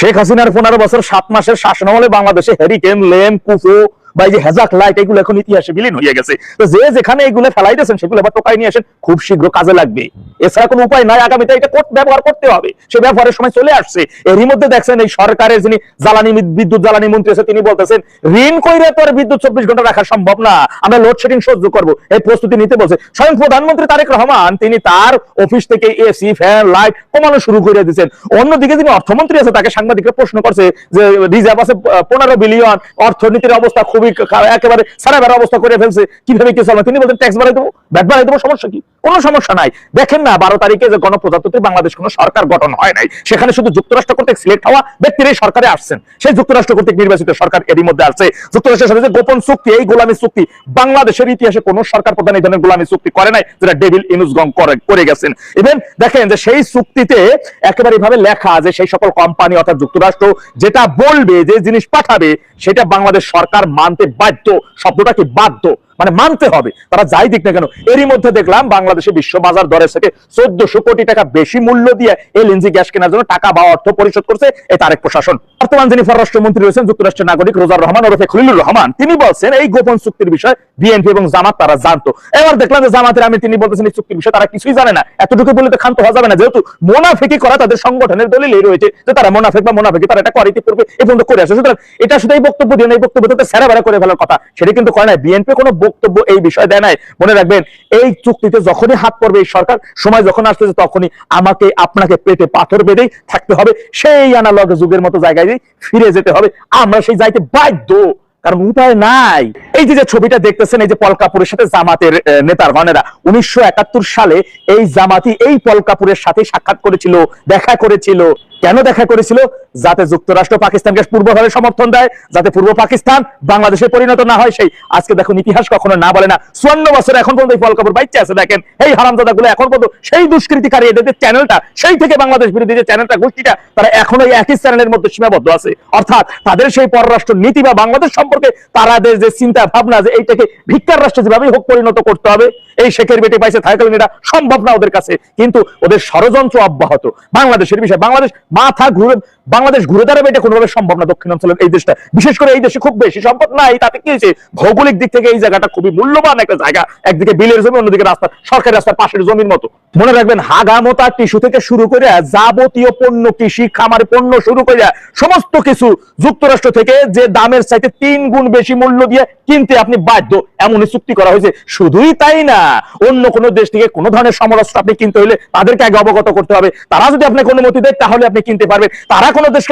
শেখ হাসিনার 15 বছর 7 মাসের শাসনামলে বাংলাদেশে হ্যারিকেন, লেম, কুফু বা এই যে হেজাক লাইট এগুলো এখন ইতিহাসে বিলীন হয়ে গেছে। তো যে যেখানে এগুলো ফেলাইতেছেন সেগুলো আবার টোকাই নিয়ে আসেন, খুব শীঘ্র কাজে লাগবে। এছাড়া কোনো উপায় নাই, আগামীতে এটা ব্যবহার করতে হবে। সে ব্যবহারের সময় চলে আসছে। এরই মধ্যে দেখছেন এই সরকারের যিনি বিদ্যুৎ জ্বালানি মন্ত্রী আছে তিনি বলতেছেন ঋণ কইরে তো আর বিদ্যুৎ 24 ঘন্টা রাখা সম্ভব না, আমরা লোডশেডিং সহ্য করবো, এই প্রস্তুতি নিতে বলছে। স্বয়ং প্রধানমন্ত্রী তারেক রহমান তিনি তার অফিস থেকে এসি, ফ্যান, লাইট কমানো শুরু করে দিয়েছেন। অন্যদিকে যিনি অর্থমন্ত্রী আছে তাকে সাংবাদিকরা প্রশ্ন করছে যে রিজার্ভ আছে 15 বিলিয়ন, অর্থনীতির অবস্থা খুবই একেবারে সারাবার অবস্থা করে ফেলছে, কিভাবে কি চলবে? তিনি বলছেন ট্যাক্স বাড়াই দেবো, ভ্যাট বাড়াই দেবো, সমস্যা কি? কোনো সমস্যা নাই। দেখেন না 12 তারিখে যে গণপ্রজাতন্ত্রী বাংলাদেশ কোনো সরকার গঠন হয় নাই, সেখানে শুধু যুক্তরাষ্ট্র কর্তৃক সিলেক্ট হওয়া ব্যক্তিরাই সরকারে আসছেন। সেই যুক্তরাষ্ট্র কর্তৃক নির্বাচিত সরকার এরই মধ্যে আসছে। যুক্তরাষ্ট্রের সাথে যে গোপন চুক্তি, এই গোলামী চুক্তি বাংলাদেশের ইতিহাসে কোন সরকার প্রধান এই ধরনের গোলামী চুক্তি করে নাই, যেটা ডেভিল ইনুসগং করে গেছেন। ইভেন দেখেন যে সেই চুক্তিতে একেবারে এভাবে লেখা যে সেই সকল কোম্পানি অর্থাৎ যুক্তরাষ্ট্র যেটা বলবে, যে জিনিস পাঠাবে, সেটা বাংলাদেশ সরকার মানতে বাধ্য। শব্দটা কি বাধ্য, মানে মানতে হবে, তারা যাই দিক না কেন। এরই মধ্যে দেখলাম বাংলাদেশে বিশ্ব বাজার দরের থেকে 1400 কোটি টাকা বেশি মূল্য দিয়ে এলএনজি গ্যাস কেনার জন্য টাকা বা অর্থ পরিশোধ করছে এই তারেক প্রশাসন। বর্তমান যিনি পররাষ্ট্রমন্ত্রী রয়েছেন যুক্তরাষ্ট্রের নাগরিক রোজার রহমান ওরফে খলিলুর রহমান, তিনি বলছেন এই গোপন চুক্তির বিষয় বিএনপি এবং জামাত তারা জানতো। এবার দেখলাম যে জামাতের আমি তিনি বলতেছেন এই চুক্তির বিষয়ে তারা কিছুই জানে না। এতটুকু বলে তো ক্ষান্ত হওয়া যাবে না, যেহেতু মুনাফিকি করা তাদের সংগঠনের দলিলই রয়েছে যে তারা মুনাফিক বা মুনাফিকি তারা এটা করে ইতিপূর্বে এই পর্যন্ত করে আসে। সুতরাং এটা শুধু এই বক্তব্য দিয়ে এই বক্তব্য থেকে সেরা বেড়া করে ফেলার কথা, সেটা কিন্তু করে নাই। বিএনপি কোনো বক্তব্য এই বিষয় দেয় নাই। মনে রাখবেন এই চুক্তিতে যখনই হাত পড়বে এই সরকার, সময় যখন আসতেছে তখনই আমাকে আপনাকে পেটে পাথর বেঁধেই থাকতে হবে, সেই অ্যানালগ যুগের মতো জায়গায় ফিরে যেতে হবে। আমরা সেই যাইতে বাধ্য, কারণ উপায় নাই। এই যে ছবিটা দেখতেছেন, এই যে পলকাপুরের সাথে জামাতের নেতার গণেরা 1971 সালে এই জামাতি এই পলকাপুরের সাথে সাক্ষাৎ করেছিল, দেখা করেছিল। কেন দেখা করেছিল? যাতে যুক্তরাষ্ট্র পাকিস্তানকে পূর্বভাবে সমর্থন দেয়, যাতে পূর্ব পাকিস্তান বাংলাদেশে পরিণত না হয়। সেই আজকে দেখুন ইতিহাস কখনো না বলে না। 54 বছর এখন পর্যন্ত এই পলকাপুর বাইচে আছে। দেখেন এই হারামজাদা গুলো এখন পর্যন্ত সেই দুষ্কৃতিকারী এদের চ্যানেলটা, সেই থেকে বাংলাদেশ বিরোধী যে চ্যানেলটা গোষ্ঠীটা, তারা এখনো একই চ্যানেলের মধ্যে সীমাবদ্ধ আছে। অর্থাৎ তাদের সেই পররাষ্ট্র নীতি বা বাংলাদেশ সম্পর্কে তাদের যে চিন্তা ভাবনা যে এইটাকে ভিক্ষার রাষ্ট্র যেভাবেই হোক পরিণত করতে হবে, এই শেখের বেটি পাইছে থাকাকালীন এটা সম্ভব না ওদের কাছে। কিন্তু ওদের ষড়যন্ত্র অব্যাহত। বাংলাদেশের বিষয় বাংলাদেশ মাথা ঘুরে, বাংলাদেশ ঘুরে দাঁড়াবে এটা কোনোভাবে সম্ভব না। দক্ষিণাঞ্চলের এই দেশটা, বিশেষ করে এই দেশে খুব বেশি সম্পদ নাই, তাতে কি হয়েছে? ভৌগোলিক দিক থেকে এই জায়গাটা খুবই মূল্যবান একটা জায়গা। একদিকে বিলের জমি, অন্যদিকে রাস্তা, সরকারি রাস্তার পাশের জমির মতো। মনে রাখবেন হাগামোতা টিস্যু থেকে শুরু করে যাবতীয় পণ্য, কৃষি খামার পণ্য শুরু করে সমস্ত কিছু যুক্তরাষ্ট্র থেকে যে দামের চাইতে 3 গুণ বেশি মূল্য দিয়ে কিনতে আপনি বাধ্য, এমনই চুক্তি করা হয়েছে। শুধুই তাই না, অন্য কোনো দেশ থেকে কোনো ধরনের সমরাস্ত্র আপনি কিনতে হলে তাদেরকে আগে অবগত করতে হবে। তারা যদি আপনাকে অনুমতি দেয় তাহলে আপনি কিনতে পারবেন। তারা কোনো দেশকে